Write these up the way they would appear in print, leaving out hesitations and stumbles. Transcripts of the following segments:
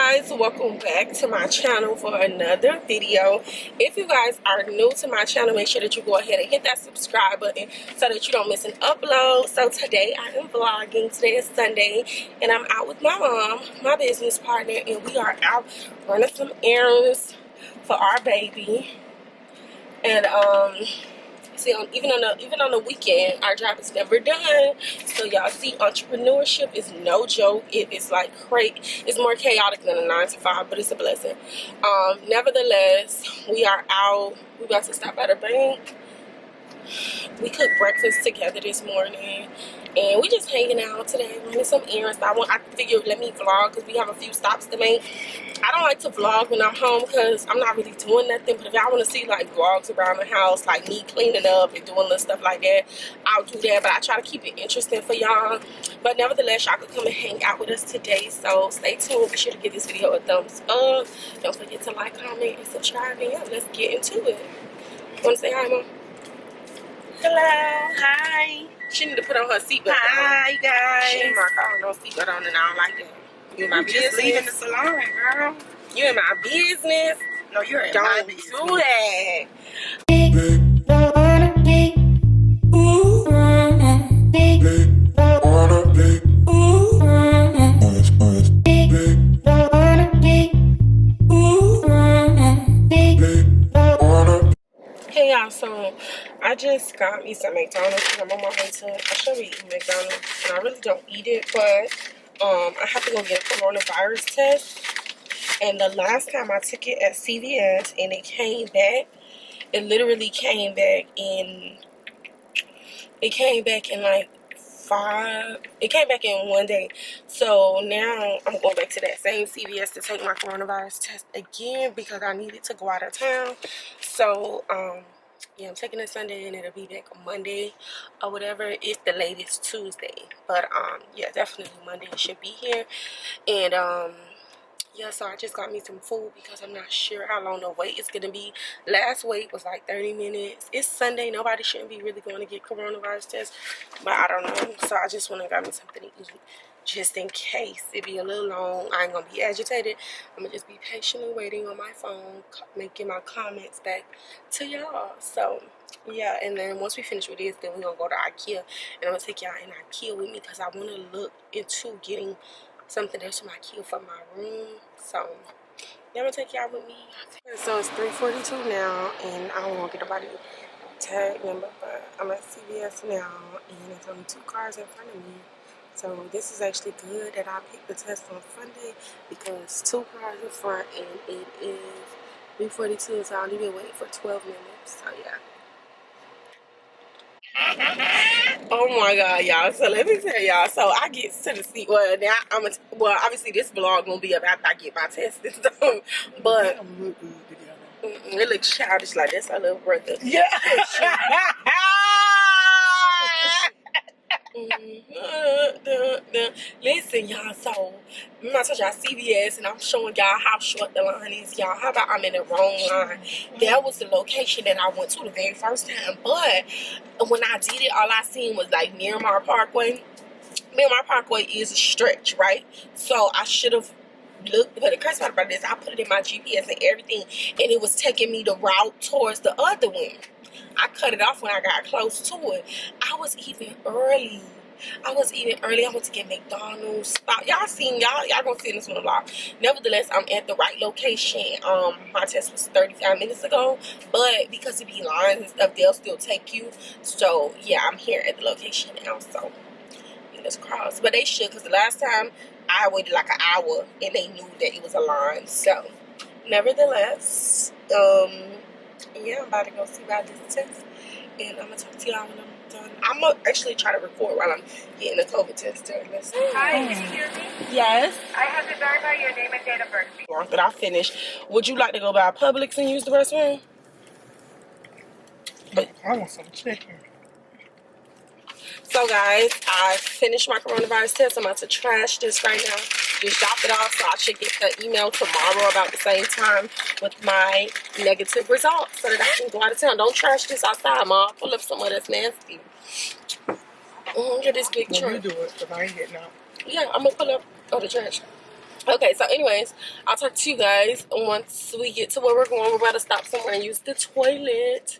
guys, welcome back to my channel for another video. If you guys are new to my channel, make sure that you go ahead and hit that subscribe button so that you don't miss an upload. So today I am vlogging. Today is Sunday and I'm out with my mom, my business partner, and we are out running some errands for our baby. And see, even on the weekend, our job is never done. So y'all see, entrepreneurship is no joke. It is like it's more chaotic than a 9-to-5, but it's a blessing. Nevertheless, we are out. We about to stop at a bank. We cooked breakfast together this morning, and we just hanging out today, running some errands. I figured let me vlog because we have a few stops to make. I don't like to vlog when I'm home because I'm not really doing nothing. But if y'all want to see like vlogs around the house, like me cleaning up and doing little stuff like that, I'll do that. But I try to keep it interesting for y'all. But nevertheless, y'all could come and hang out with us today. So stay tuned. Be sure to give this video a thumbs up. Don't forget to like, comment, and subscribe. And yeah, let's get into it. Want to say hi, Mom? Hello. Hi. She need to put on her seatbelt. Hi, guys. She ain't got no seatbelt on, and I don't like that. You in my business. Just leaving the salon, girl. You in my business. No, you're in my business. Don't do that. Hey y'all, so I just got me some McDonald's because I'm on my way to, I should be eating McDonald's and I really don't eat it, but I have to go get a coronavirus test. And the last time I took it at CVS and it came back, it literally came back in like it came back in 1 day. So now I'm going back to that same CVS to take my coronavirus test again because I needed to go out of town. So yeah, I'm taking it Sunday and it'll be back on Monday or whatever. It's the latest Tuesday, but yeah, definitely Monday it should be here. And yeah, so I just got me some food because I'm not sure how long the wait is gonna be. Last wait was like 30 minutes. It's Sunday. Nobody shouldn't be really going to get coronavirus tests, but I don't know. So I just went and got me something to eat just in case it be a little long. I ain't gonna be agitated. I'm gonna just be patiently waiting on my phone, making my comments back to y'all. So yeah, and then once we finish with this, then we're gonna go to Ikea, and I'm gonna take y'all in Ikea with me because I want to look into getting something else from Ikea for my room. So yeah, I'm gonna take y'all with me. So it's 3:42 now, and I don't want to get nobody tag number, but I'm at CVS now, and there's only 2 cars in front of me. So this is actually good that I picked the test on Sunday because 2 cars in front, and it is 3:42, so I'll only been waiting for 12 minutes. So yeah. Oh my god, y'all. So let me tell y'all. So I get to the seat. Well, now well, obviously this vlog gonna be up after I get my test and stuff. But it looks childish, like that's our little brother. Yeah. Listen, y'all, so I'm told y'all CVS and I'm showing y'all how short the line is, y'all. How about I'm in the wrong line? That was the location that I went to the very first time, but when I did it, all I seen was like Miramar Parkway. Miramar Parkway is a stretch, right? So I should have looked, but the crazy part about this, I put it in my GPS and everything, and it was taking me the route towards the other one. I cut it off when I got close to it. I was even early. I went to get McDonald's. Y'all gonna see this one a lot. Nevertheless, I'm at the right location. My test was 35 minutes ago, but because it be lines and stuff, they'll still take you. So yeah, I'm here at the location now. So fingers crossed. But they should, because the last time I waited like an hour and they knew that it was a line. So nevertheless, yeah, I'm about to go see about this test, and I'm gonna talk to y'all when I'm done. I'm gonna actually try to record while I'm getting the COVID test done. Hi, can you hear me? Yes. I have to verify your name and date of birth. But I finished. Would you like to go by Publix and use the restroom? But I want some chicken. So guys, I finished my coronavirus test. I'm about to trash this right now. Just drop it off, so I should get the email tomorrow about the same time with my negative results so that I can go out of town. Don't trash this outside, Mom. Pull up somewhere that's nasty. Get this big truck. You do it, because I ain't getting out. Yeah, I'm gonna pull up the trash. Okay, so anyways, I'll talk to you guys once we get to where we're going. We're about to stop somewhere and use the toilet.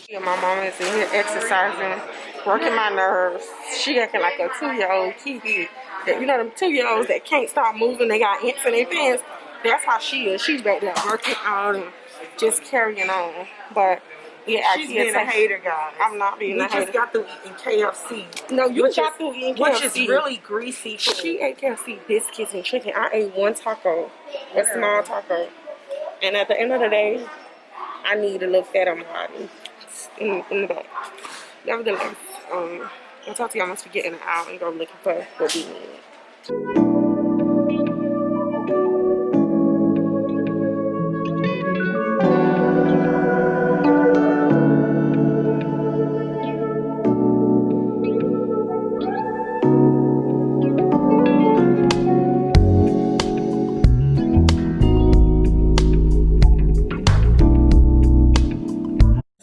Yeah, my mom is in here exercising, working my nerves. She acting like a 2-year-old kid. That, you know, them 2-year-olds that can't stop moving, they got ants in their pants. That's how she is. She's back there working out and just carrying on. But yeah, She's being a hater, guys. I'm not being a hater. We just got through eating KFC. No, you got through eating KFC. Which is really greasy food. She ate KFC biscuits and chicken. I ate one taco, a small taco. And at the end of the day, I need a little fat on my body in the back. Nevertheless, I'll talk to y'all once we get in and out and go looking for what we need.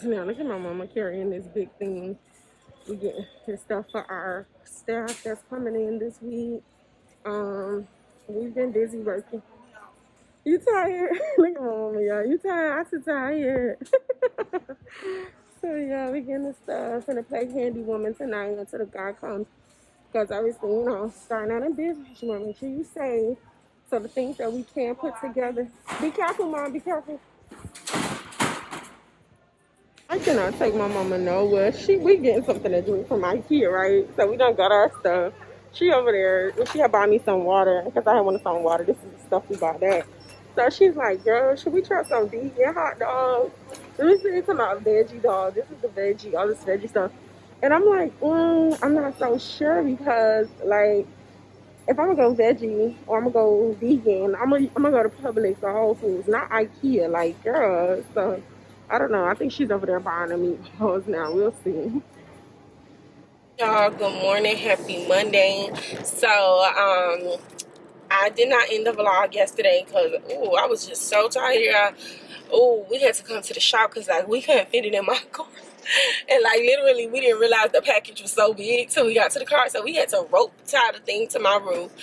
Now look at my mama carrying this big thing. We getting this stuff for our staff that's coming in this week. We've been busy working. You tired? Look at my mama, y'all. You tired? I too tired. So yeah, we getting the stuff and to play handy woman tonight until the guy comes. Because obviously, you know, starting out in business, you want to make sure you save. So the things that we can put together. Be careful, Mom. Be careful. I cannot take my mama nowhere. We getting something to drink from Ikea, right? So we done got our stuff. She over there. She had bought me some water because I had wanted some water. This is the stuff we bought that. So she's like, girl, should we try some vegan hot dogs? This is about veggie dog. This is the veggie, all this veggie stuff. And I'm like, I'm not so sure because, like, if I'm gonna go veggie or I'm gonna go vegan, I'm gonna go to Publix or Whole Foods, not Ikea. Like, girl, so I don't know. I think she's over there buying the meatballs now. We'll see. Y'all, good morning. Happy Monday. So, I did not end the vlog yesterday because, I was just so tired. We had to come to the shop because, like, we couldn't fit it in my car. And, like, literally, we didn't realize the package was so big till we got to the car. So, we had to rope tie the thing to my roof,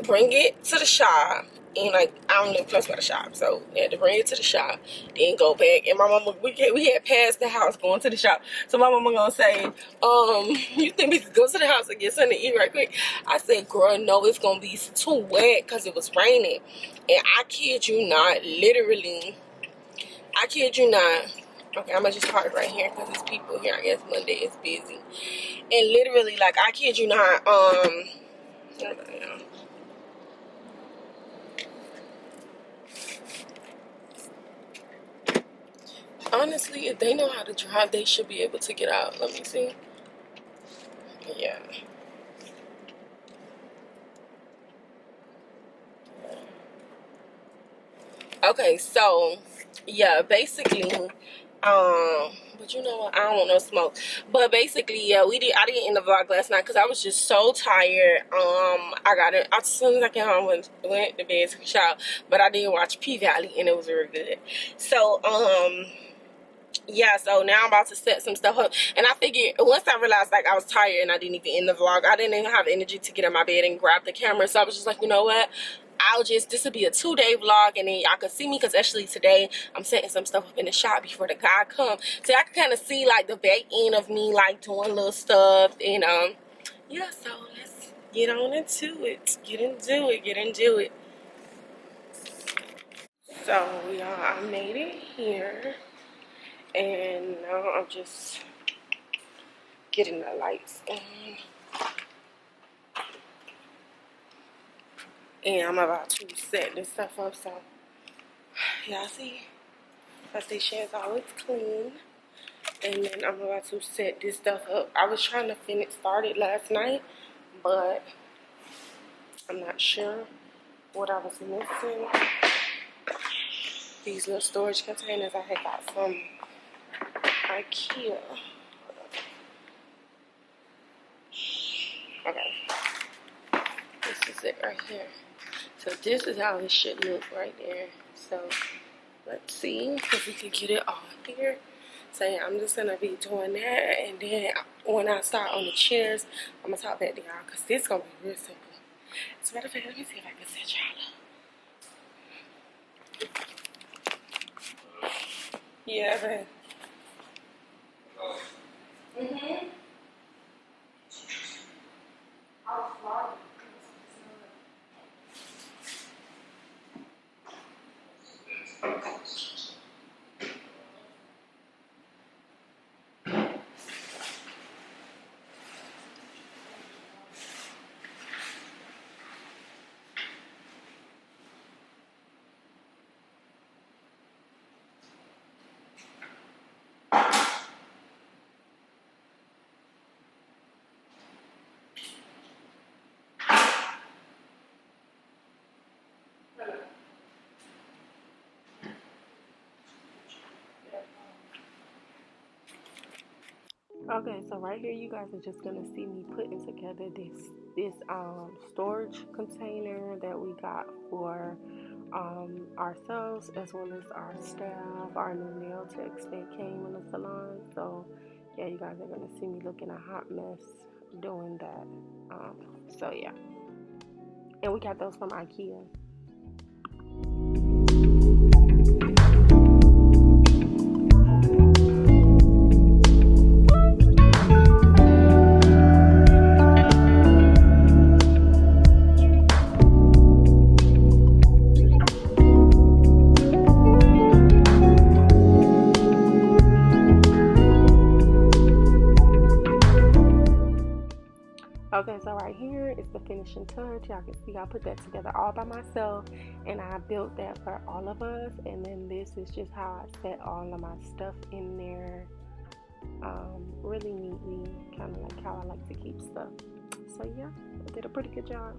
bring it to the shop. And, like, I don't live close by the shop. So, we had to bring it to the shop, then go back. And my mama, we had passed the house going to the shop. So, my mama gonna say, you think we could go to the house and get something to eat right quick? I said, girl, no, it's gonna be too wet because it was raining. And I kid you not, literally, I kid you not. Okay, I'm gonna just park right here because there's people here. I guess Monday is busy. And literally, like, I kid you not, honestly, if they know how to drive, they should be able to get out. Let me see. Yeah. Okay, so yeah, basically, but you know what? I don't want no smoke. But basically, yeah, I didn't end the vlog last night because I was just so tired. I got it as soon as I came home, went to bed, took a shower. But I did watch P-Valley and it was really good. So, yeah, so now I'm about to set some stuff up. And I figured, once I realized, like, I was tired and I didn't even end the vlog, I didn't even have energy to get in my bed and grab the camera. So I was just like, you know what? This will be a 2-day vlog, and then y'all can see me, because actually today I'm setting some stuff up in the shop before the guy comes. So I can kind of see, like, the back end of me, like, doing little stuff. And, yeah, so let's get on into it. Get into it. So, y'all, I made it here. And now I'm just getting the lights on. And I'm about to set this stuff up. So, y'all see? I see Shan's always clean. And then I'm about to set this stuff up. I was trying to finish started last night, but I'm not sure what I was missing. These little storage containers I had got from Ikea. Okay. This is it right here. So this is how it should look right there. So let's see if we can get it all here. So yeah, I'm just gonna be doing that, and then when I start on the chairs, I'm gonna talk back to y'all because this gonna be real simple. As a matter of fact, let me see if I can set y'all up. Yeah, but. Mm-hmm. Okay, so right here you guys are just gonna see me putting together this storage container that we got for ourselves as well as our staff, our new nail techs that came in the salon. So yeah, you guys are gonna see me looking a hot mess doing that. So yeah, and we got those from Ikea. Okay, so right here is the finishing touch. Y'all can see I put that together all by myself, and I built that for all of us. And then this is just how I set all of my stuff in there, really neatly, kind of like how I like to keep stuff. So yeah, I did a pretty good job.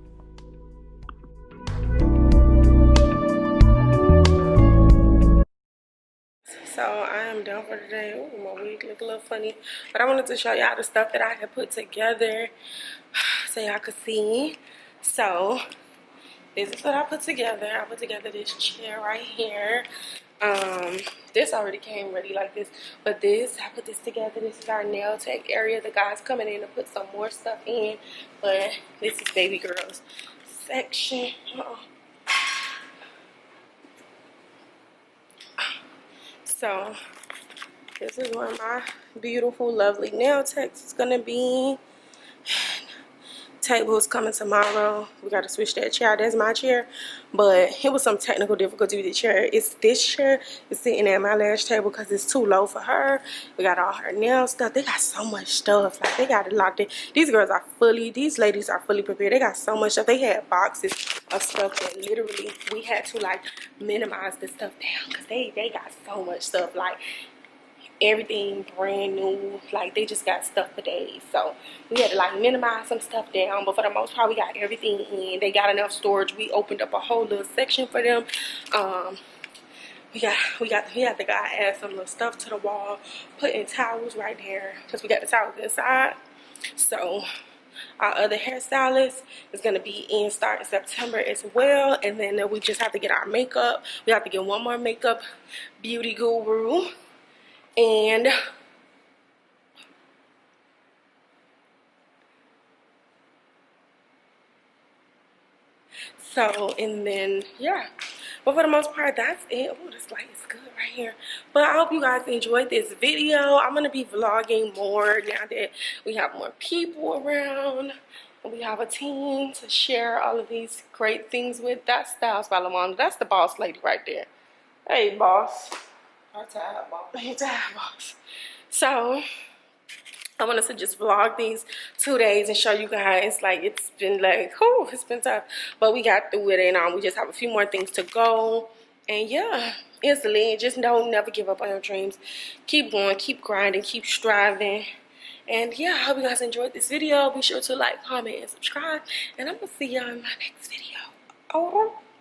So I am done for today. Ooh, my wig look a little funny, but I wanted to show y'all the stuff that I had put together so y'all could see. So this is what I put together. I put together this chair right here. This already came ready like this, but I put this together. This is our nail tech area. The guy's coming in to put some more stuff in, but this is baby girl's section. So this is where my beautiful, lovely nail techs is gonna be. Table is coming tomorrow. We got to switch that chair. That's my chair, but it was some technical difficulty with the chair. This chair is sitting at my lash table because it's too low for her. We got all her nail stuff. They got so much stuff. Like, they got a lot. These ladies are fully prepared. They got so much stuff. They had boxes of stuff that literally we had to like minimize the stuff down because they got so much stuff. Like, everything brand new. Like, they just got stuff for days, so we had to like minimize some stuff down, but for the most part we got everything in. They got enough storage. We opened up a whole little section for them. We had the guy add some little stuff to the wall, putting towels right there because we got the towels inside. So our other hairstylist is going to be in starting September as well, and then we just have to get our makeup. We have to get one more makeup beauty guru. And so, and then yeah, but for the most part that's it. Oh, this light is good right here. But I hope you guys enjoyed this video. I'm gonna be vlogging more now that we have more people around and we have a team to share all of these great things with. That's Styles by Lamont. That's the boss lady right there. Hey, boss. I'm tired, boss. Hey, boss. So I wanted to just vlog these 2 days and show you guys, like, it's been like, whew, it's been tough, but we got through it, and we just have a few more things to go. And yeah, instantly, just don't never give up on your dreams. Keep going, keep grinding, keep striving. And yeah, I hope you guys enjoyed this video. Be sure to like, comment, and subscribe, and I'm gonna see y'all in my next video. Over.